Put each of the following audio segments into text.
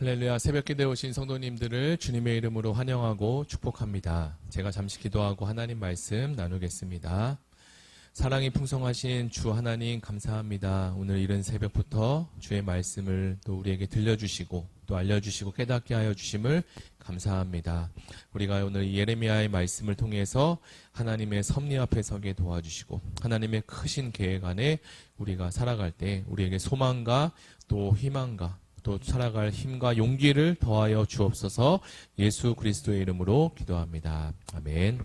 할렐루야. 새벽기도에 오신 성도님들을 주님의 이름으로 환영하고 축복합니다. 제가 잠시 기도하고 하나님 말씀 나누겠습니다. 사랑이 풍성하신 주 하나님 감사합니다. 오늘 이른 새벽부터 주의 말씀을 또 우리에게 들려주시고 또 알려주시고 깨닫게 하여 주심을 감사합니다. 우리가 오늘 예레미야의 말씀을 통해서 하나님의 섭리 앞에 서게 도와주시고 하나님의 크신 계획 안에 우리가 살아갈 때 우리에게 소망과 또 희망과 또 살아갈 힘과 용기를 더하여 주옵소서. 예수 그리스도의 이름으로 기도합니다. 아멘.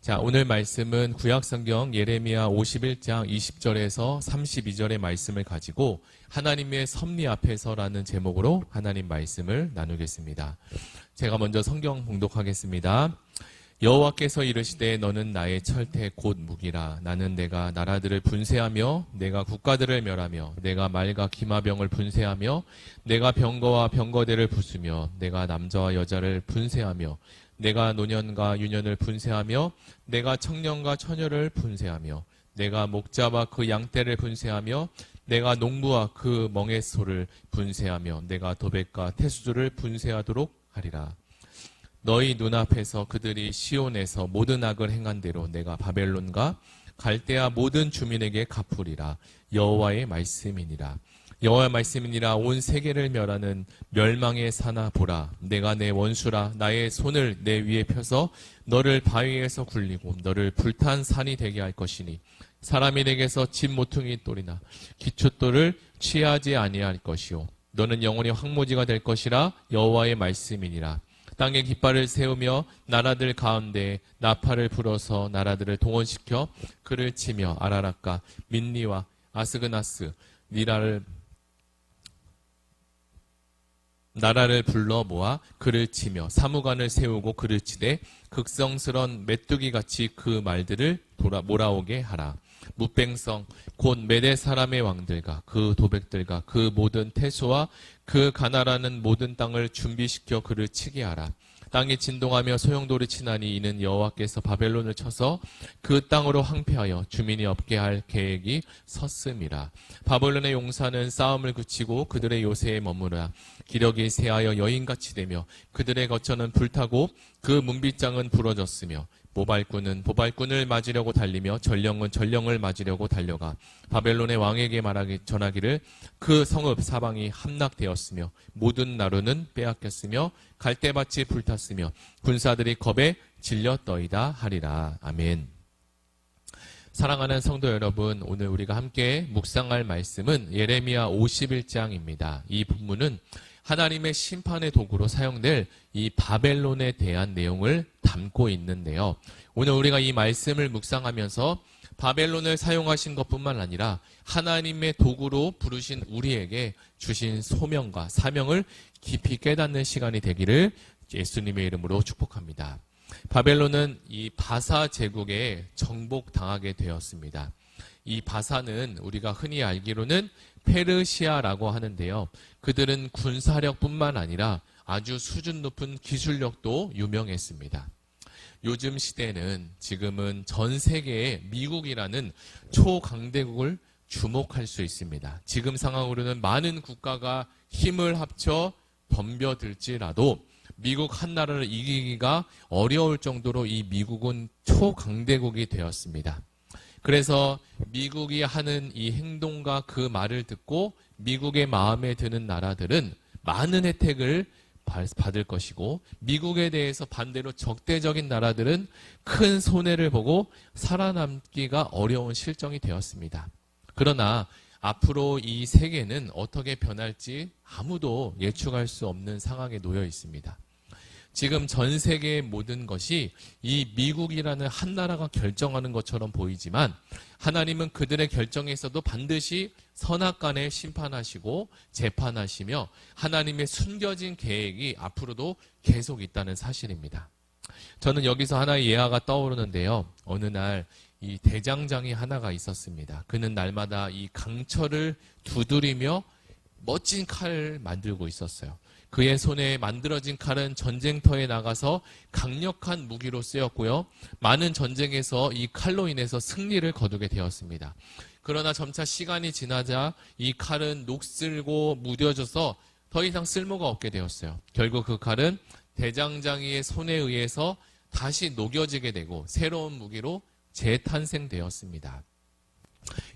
자, 오늘 말씀은 구약성경 예레미야 51장 20절에서 32절의 말씀을 가지고 하나님의 섭리 앞에서라는 제목으로 하나님 말씀을 나누겠습니다. 제가 먼저 성경 봉독하겠습니다. 여호와께서 이르시되 너는 나의 철퇴 곧 무기라. 나는 내가 나라들을 분쇄하며 내가 국가들을 멸하며 내가 말과 기마병을 분쇄하며 내가 병거와 병거대를 부수며 내가 남자와 여자를 분쇄하며 내가 노년과 유년을 분쇄하며 내가 청년과 처녀를 분쇄하며 내가 목자와 그 양떼를 분쇄하며 내가 농부와 그 멍에 소를 분쇄하며 내가 도백과 태수들을 분쇄하도록 하리라. 너희 눈앞에서 그들이 시온에서 모든 악을 행한 대로 내가 바벨론과 갈대아 모든 주민에게 갚으리라. 여호와의 말씀이니라. 여호와의 말씀이니라. 온 세계를 멸하는 멸망의 사나 보라. 내가 내 원수라. 나의 손을 내 위에 펴서 너를 바위에서 굴리고 너를 불탄 산이 되게 할 것이니 사람이 내게서 집 모퉁이 돌이나 기초돌을 취하지 아니할 것이요 너는 영원히 황무지가 될 것이라. 여호와의 말씀이니라. 땅에 깃발을 세우며 나라들 가운데 나팔을 불어서 나라들을 동원시켜 그를 치며 아라락과 민니와 아스그나스 나라를 불러 모아 그를 치며 사무관을 세우고 그를 치되 극성스런 메뚜기같이 그 말들을 몰아오게 하라. 무뱅성 곧 메대 사람의 왕들과 그 도백들과 그 모든 태소와 그 가나라는 모든 땅을 준비시켜 그를 치게 하라. 땅이 진동하며 소용돌이 치나니 이는 여호와께서 바벨론을 쳐서 그 땅으로 황폐하여 주민이 없게 할 계획이 섰음이라. 바벨론의 용사는 싸움을 그치고 그들의 요새에 머무르라. 기력이 쇠하여 여인같이 되며 그들의 거처는 불타고 그 문빗장은 부러졌으며 모발꾼은 모발꾼을 맞으려고 달리며 전령은 전령을 맞으려고 달려가 바벨론의 왕에게 전하기를 그 성읍 사방이 함락되었으며 모든 나루는 빼앗겼으며 갈대밭이 불탔으며 군사들이 겁에 질렸더이다 하리라. 아멘. 사랑하는 성도 여러분, 오늘 우리가 함께 묵상할 말씀은 예레미야 51장입니다. 이 본문은 하나님의 심판의 도구로 사용될 이 바벨론에 대한 내용을 담고 있는데요. 오늘 우리가 이 말씀을 묵상하면서 바벨론을 사용하신 것뿐만 아니라 하나님의 도구로 부르신 우리에게 주신 소명과 사명을 깊이 깨닫는 시간이 되기를 예수님의 이름으로 축복합니다. 바벨론은 이 바사 제국에 정복당하게 되었습니다. 이 바사는 우리가 흔히 알기로는 페르시아라고 하는데요. 그들은 군사력뿐만 아니라 아주 수준 높은 기술력도 유명했습니다. 요즘 시대는 지금은 전 세계에 미국이라는 초강대국을 주목할 수 있습니다. 지금 상황으로는 많은 국가가 힘을 합쳐 덤벼들지라도 미국 한 나라를 이기기가 어려울 정도로 이 미국은 초강대국이 되었습니다. 그래서 미국이 하는 이 행동과 그 말을 듣고 미국의 마음에 드는 나라들은 많은 혜택을 받을 것이고 미국에 대해서 반대로 적대적인 나라들은 큰 손해를 보고 살아남기가 어려운 실정이 되었습니다. 그러나 앞으로 이 세계는 어떻게 변할지 아무도 예측할 수 없는 상황에 놓여 있습니다. 지금 전 세계의 모든 것이 이 미국이라는 한 나라가 결정하는 것처럼 보이지만 하나님은 그들의 결정에서도 반드시 선악간에 심판하시고 재판하시며 하나님의 숨겨진 계획이 앞으로도 계속 있다는 사실입니다. 저는 여기서 하나의 예화가 떠오르는데요. 어느 날 이 대장장이 하나가 있었습니다. 그는 날마다 이 강철을 두드리며 멋진 칼을 만들고 있었어요. 그의 손에 만들어진 칼은 전쟁터에 나가서 강력한 무기로 쓰였고요. 많은 전쟁에서 이 칼로 인해서 승리를 거두게 되었습니다. 그러나 점차 시간이 지나자 이 칼은 녹슬고 무뎌져서 더 이상 쓸모가 없게 되었어요. 결국 그 칼은 대장장이의 손에 의해서 다시 녹여지게 되고 새로운 무기로 재탄생되었습니다.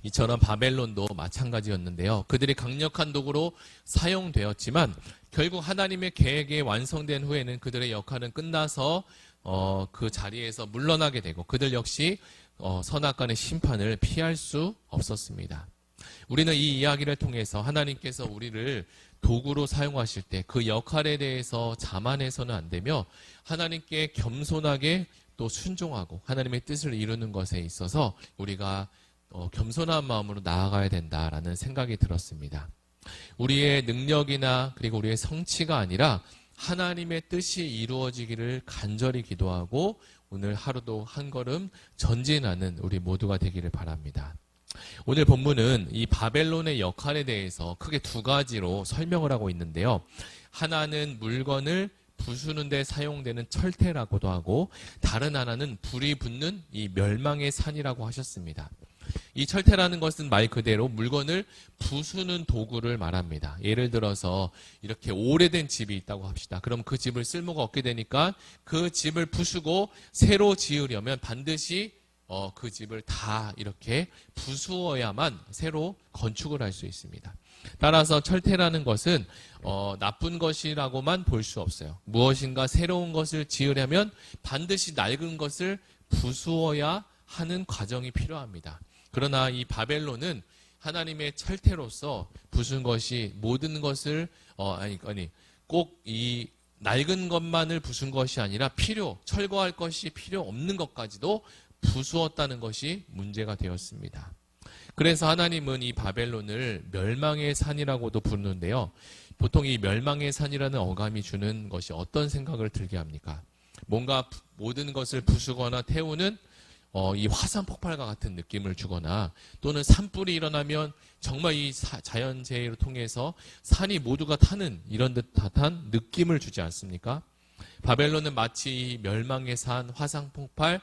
이처럼 바벨론도 마찬가지였는데요. 그들이 강력한 도구로 사용되었지만 결국 하나님의 계획이 완성된 후에는 그들의 역할은 끝나서 그 자리에서 물러나게 되고 그들 역시 선악간의 심판을 피할 수 없었습니다. 우리는 이 이야기를 통해서 하나님께서 우리를 도구로 사용하실 때 그 역할에 대해서 자만해서는 안 되며 하나님께 겸손하게 또 순종하고 하나님의 뜻을 이루는 것에 있어서 우리가 겸손한 마음으로 나아가야 된다라는 생각이 들었습니다. 우리의 능력이나 그리고 우리의 성취가 아니라 하나님의 뜻이 이루어지기를 간절히 기도하고 오늘 하루도 한 걸음 전진하는 우리 모두가 되기를 바랍니다. 오늘 본문은 이 바벨론의 역할에 대해서 크게 두 가지로 설명을 하고 있는데요. 하나는 물건을 부수는 데 사용되는 철퇴라고도 하고 다른 하나는 불이 붙는 이 멸망의 산이라고 하셨습니다. 이 철퇴라는 것은 말 그대로 물건을 부수는 도구를 말합니다. 예를 들어서 이렇게 오래된 집이 있다고 합시다. 그럼 그 집을 쓸모가 없게 되니까 그 집을 부수고 새로 지으려면 반드시 그 집을 다 이렇게 부수어야만 새로 건축을 할 수 있습니다. 따라서 철퇴라는 것은 나쁜 것이라고만 볼 수 없어요. 무엇인가 새로운 것을 지으려면 반드시 낡은 것을 부수어야 하는 과정이 필요합니다. 그러나 이 바벨론은 하나님의 철퇴로서 부순 것이 모든 것을 꼭 이 낡은 것만을 부순 것이 아니라 철거할 것이 필요 없는 것까지도 부수었다는 것이 문제가 되었습니다. 그래서 하나님은 이 바벨론을 멸망의 산이라고도 부르는데요. 보통 이 멸망의 산이라는 어감이 주는 것이 어떤 생각을 들게 합니까? 뭔가 모든 것을 부수거나 태우는 이 화산 폭발과 같은 느낌을 주거나 또는 산불이 일어나면 정말 이 자연재해를 통해서 산이 모두가 타는 이런 듯한 느낌을 주지 않습니까? 바벨론은 마치 이 멸망의 산, 화산 폭발,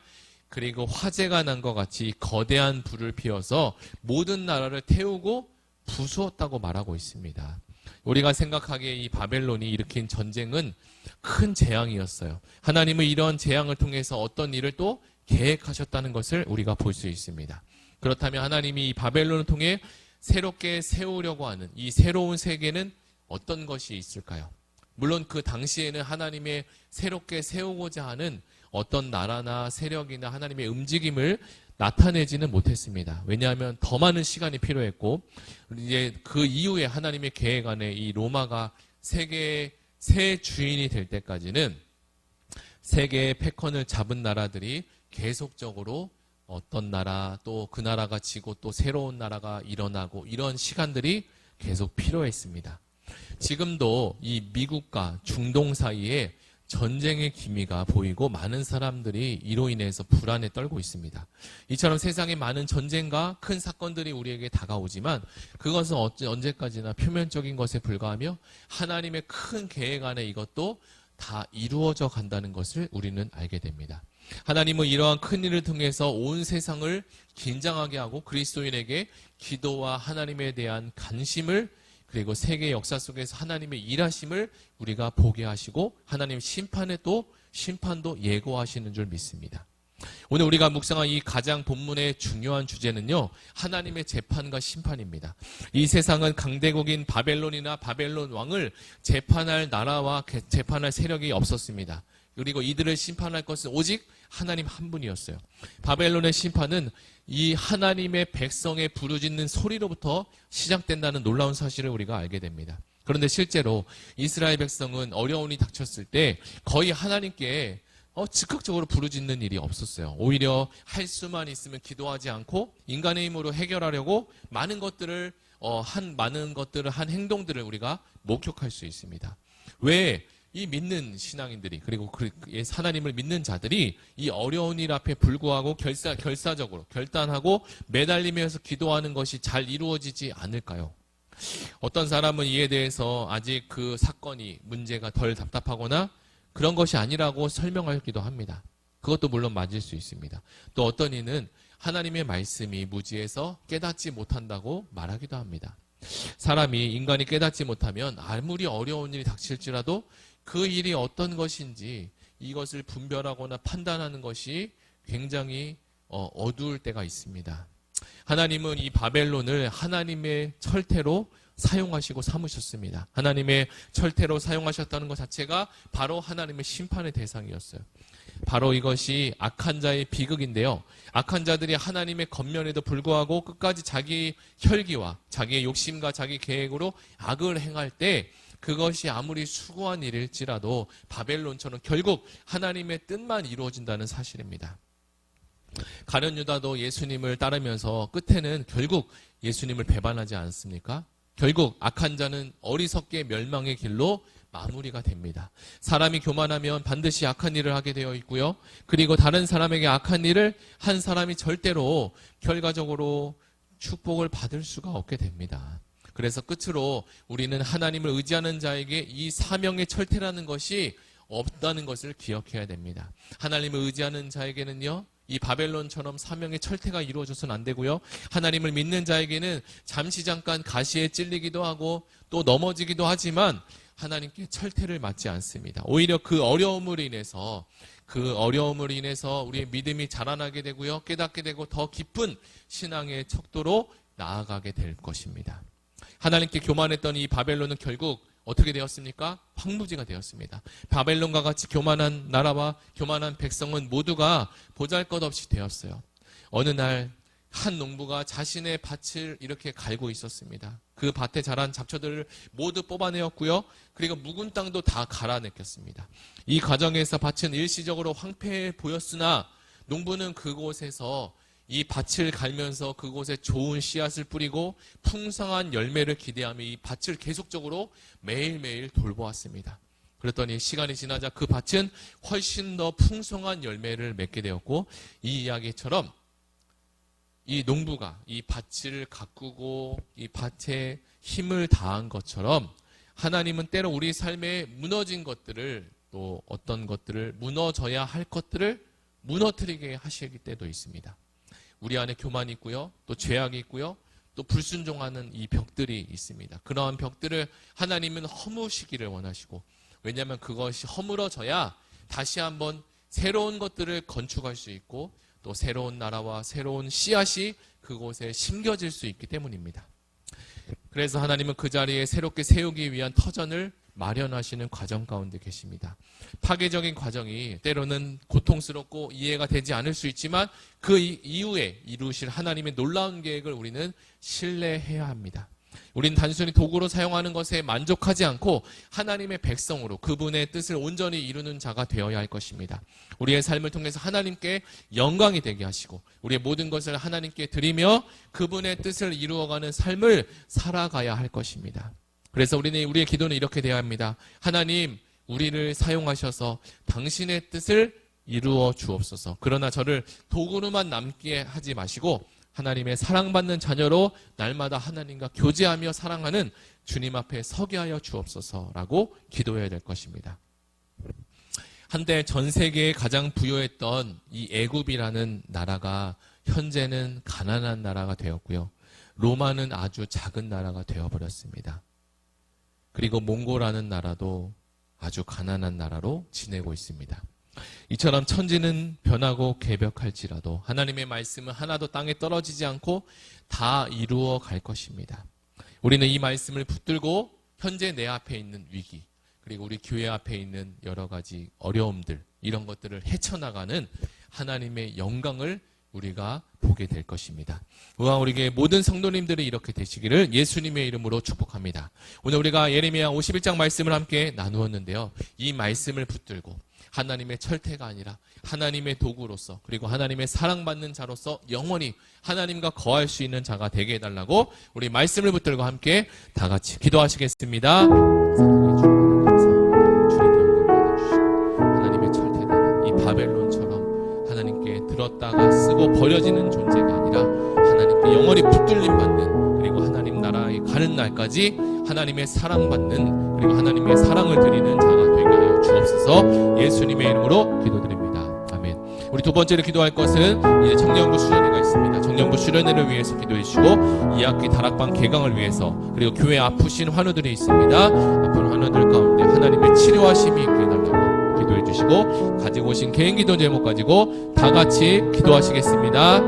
그리고 화재가 난 것 같이 거대한 불을 피워서 모든 나라를 태우고 부수었다고 말하고 있습니다. 우리가 생각하기에 이 바벨론이 일으킨 전쟁은 큰 재앙이었어요. 하나님은 이런 재앙을 통해서 어떤 일을 또 계획하셨다는 것을 우리가 볼 수 있습니다. 그렇다면 하나님이 이 바벨론을 통해 새롭게 세우려고 하는 이 새로운 세계는 어떤 것이 있을까요? 물론 그 당시에는 하나님의 새롭게 세우고자 하는 어떤 나라나 세력이나 하나님의 움직임을 나타내지는 못했습니다. 왜냐하면 더 많은 시간이 필요했고 이제 그 이후에 하나님의 계획 안에 이 로마가 세계의 새 주인이 될 때까지는 세계의 패권을 잡은 나라들이 계속적으로 어떤 나라 또 그 나라가 지고 또 새로운 나라가 일어나고 이런 시간들이 계속 필요했습니다. 지금도 이 미국과 중동 사이에 전쟁의 기미가 보이고 많은 사람들이 이로 인해서 불안에 떨고 있습니다. 이처럼 세상에 많은 전쟁과 큰 사건들이 우리에게 다가오지만 그것은 언제까지나 표면적인 것에 불과하며 하나님의 큰 계획 안에 이것도 다 이루어져 간다는 것을 우리는 알게 됩니다. 하나님은 이러한 큰 일을 통해서 온 세상을 긴장하게 하고 그리스도인에게 기도와 하나님에 대한 관심을 그리고 세계 역사 속에서 하나님의 일하심을 우리가 보게 하시고 하나님 심판도 예고하시는 줄 믿습니다. 오늘 우리가 묵상한 이 가장 본문의 중요한 주제는요, 하나님의 재판과 심판입니다. 이 세상은 강대국인 바벨론이나 바벨론 왕을 재판할 나라와 재판할 세력이 없었습니다. 그리고 이들을 심판할 것은 오직 하나님 한 분이었어요. 바벨론의 심판은 이 하나님의 백성의 부르짖는 소리로부터 시작된다는 놀라운 사실을 우리가 알게 됩니다. 그런데 실제로 이스라엘 백성은 어려움이 닥쳤을 때 거의 하나님께 즉각적으로 부르짖는 일이 없었어요. 오히려 할 수만 있으면 기도하지 않고 인간의 힘으로 해결하려고 많은 것들을 한 행동들을 우리가 목격할 수 있습니다. 왜 이 믿는 신앙인들이 그리고 하나님을 믿는 자들이 이 어려운 일 앞에 불구하고 결사적으로 결단하고 매달리면서 기도하는 것이 잘 이루어지지 않을까요? 어떤 사람은 이에 대해서 아직 그 사건이 문제가 덜 답답하거나 그런 것이 아니라고 설명하기도 합니다. 그것도 물론 맞을 수 있습니다. 또 어떤 이는 하나님의 말씀이 무지해서 깨닫지 못한다고 말하기도 합니다. 인간이 깨닫지 못하면 아무리 어려운 일이 닥칠지라도 그 일이 어떤 것인지 이것을 분별하거나 판단하는 것이 굉장히 어두울 때가 있습니다. 하나님은 이 바벨론을 하나님의 철퇴로 사용하시고 삼으셨습니다. 하나님의 철퇴로 사용하셨다는 것 자체가 바로 하나님의 심판의 대상이었어요. 바로 이것이 악한 자의 비극인데요. 악한 자들이 하나님의 겉면에도 불구하고 끝까지 자기 혈기와 자기의 욕심과 자기 계획으로 악을 행할 때 그것이 아무리 수고한 일일지라도 바벨론처럼 결국 하나님의 뜻만 이루어진다는 사실입니다. 가룟 유다도 예수님을 따르면서 끝에는 결국 예수님을 배반하지 않습니까? 결국 악한 자는 어리석게 멸망의 길로 마무리가 됩니다. 사람이 교만하면 반드시 악한 일을 하게 되어 있고요. 그리고 다른 사람에게 악한 일을 한 사람이 절대로 결과적으로 축복을 받을 수가 없게 됩니다. 그래서 끝으로 우리는 하나님을 의지하는 자에게 이 사명의 철퇴라는 것이 없다는 것을 기억해야 됩니다. 하나님을 의지하는 자에게는요, 이 바벨론처럼 사명의 철퇴가 이루어져서는 안 되고요. 하나님을 믿는 자에게는 잠시 잠깐 가시에 찔리기도 하고 또 넘어지기도 하지만 하나님께 철퇴를 맞지 않습니다. 오히려 그 어려움으로 인해서 우리의 믿음이 자라나게 되고요. 깨닫게 되고 더 깊은 신앙의 척도로 나아가게 될 것입니다. 하나님께 교만했던 이 바벨론은 결국 어떻게 되었습니까? 황무지가 되었습니다. 바벨론과 같이 교만한 나라와 교만한 백성은 모두가 보잘것없이 되었어요. 어느 날 한 농부가 자신의 밭을 이렇게 갈고 있었습니다. 그 밭에 자란 잡초들을 모두 뽑아내었고요. 그리고 묵은 땅도 다 갈아내켰습니다. 이 과정에서 밭은 일시적으로 황폐해 보였으나 농부는 그곳에서 이 밭을 갈면서 그곳에 좋은 씨앗을 뿌리고 풍성한 열매를 기대하며 이 밭을 계속적으로 매일매일 돌보았습니다. 그랬더니 시간이 지나자 그 밭은 훨씬 더 풍성한 열매를 맺게 되었고, 이 이야기처럼 이 농부가 이 밭을 가꾸고 이 밭에 힘을 다한 것처럼 하나님은 때로 우리 삶에 무너진 것들을, 또 어떤 것들을, 무너져야 할 것들을 무너뜨리게 하시기 때도 있습니다. 우리 안에 교만이 있고요, 또 죄악이 있고요, 또 불순종하는 이 벽들이 있습니다. 그러한 벽들을 하나님은 허무시기를 원하시고, 왜냐하면 그것이 허물어져야 다시 한번 새로운 것들을 건축할 수 있고 또 새로운 나라와 새로운 씨앗이 그곳에 심겨질 수 있기 때문입니다. 그래서 하나님은 그 자리에 새롭게 세우기 위한 터전을 마련하시는 과정 가운데 계십니다. 파괴적인 과정이 때로는 고통스럽고 이해가 되지 않을 수 있지만 그 이후에 이루실 하나님의 놀라운 계획을 우리는 신뢰해야 합니다. 우린 단순히 도구로 사용하는 것에 만족하지 않고 하나님의 백성으로 그분의 뜻을 온전히 이루는 자가 되어야 할 것입니다. 우리의 삶을 통해서 하나님께 영광이 되게 하시고 우리의 모든 것을 하나님께 드리며 그분의 뜻을 이루어가는 삶을 살아가야 할 것입니다. 그래서 우리의 기도는 이렇게 되어야 합니다. 하나님, 우리를 사용하셔서 당신의 뜻을 이루어 주옵소서. 그러나 저를 도구로만 남게 하지 마시고 하나님의 사랑받는 자녀로 날마다 하나님과 교제하며 사랑하는 주님 앞에 서게 하여 주옵소서라고 기도해야 될 것입니다. 한때 전 세계에 가장 부유했던 이 애굽이라는 나라가 현재는 가난한 나라가 되었고요. 로마는 아주 작은 나라가 되어버렸습니다. 그리고 몽고라는 나라도 아주 가난한 나라로 지내고 있습니다. 이처럼 천지는 변하고 개벽할지라도 하나님의 말씀은 하나도 땅에 떨어지지 않고 다 이루어 갈 것입니다. 우리는 이 말씀을 붙들고 현재 내 앞에 있는 위기, 그리고 우리 교회 앞에 있는 여러 가지 어려움들, 이런 것들을 헤쳐나가는 하나님의 영광을 우리가 보게 될 것입니다. 우리에게 모든 성도님들이 이렇게 되시기를 예수님의 이름으로 축복합니다. 오늘 우리가 예레미야 51장 말씀을 함께 나누었는데요. 이 말씀을 붙들고 하나님의 철퇴가 아니라 하나님의 도구로서, 그리고 하나님의 사랑받는 자로서 영원히 하나님과 거할 수 있는 자가 되게 해달라고 우리 말씀을 붙들고 함께 다 같이 기도하시겠습니다. 사랑해 주님 감사합니다. 주님께 영광 받아주시고 하나님의 철퇴되는 이 바벨론처럼 하나님께 들었다가 쓰고 버려지는 존재가 아니라 하나님께 영원히 붙들림 받는, 그리고 하나님 나라에 가는 날까지 하나님의 사랑받는, 그리고 하나님의 사랑을 드리는 자가 되게 하여 주옵소서. 예수님의 이름으로 기도드립니다. 아멘. 우리 두 번째로 기도할 것은 이제 청년부 수련회가 있습니다. 청년부 수련회를 위해서 기도해 주시고 2학기 다락방 개강을 위해서 그리고 교회 아프신 환우들이 있습니다. 아픈 환우들 가운데 하나님의 치료하심이 있게 해달라고 기도해 주시고 가지고 오신 개인 기도 제목 가지고 다 같이 기도하시겠습니다.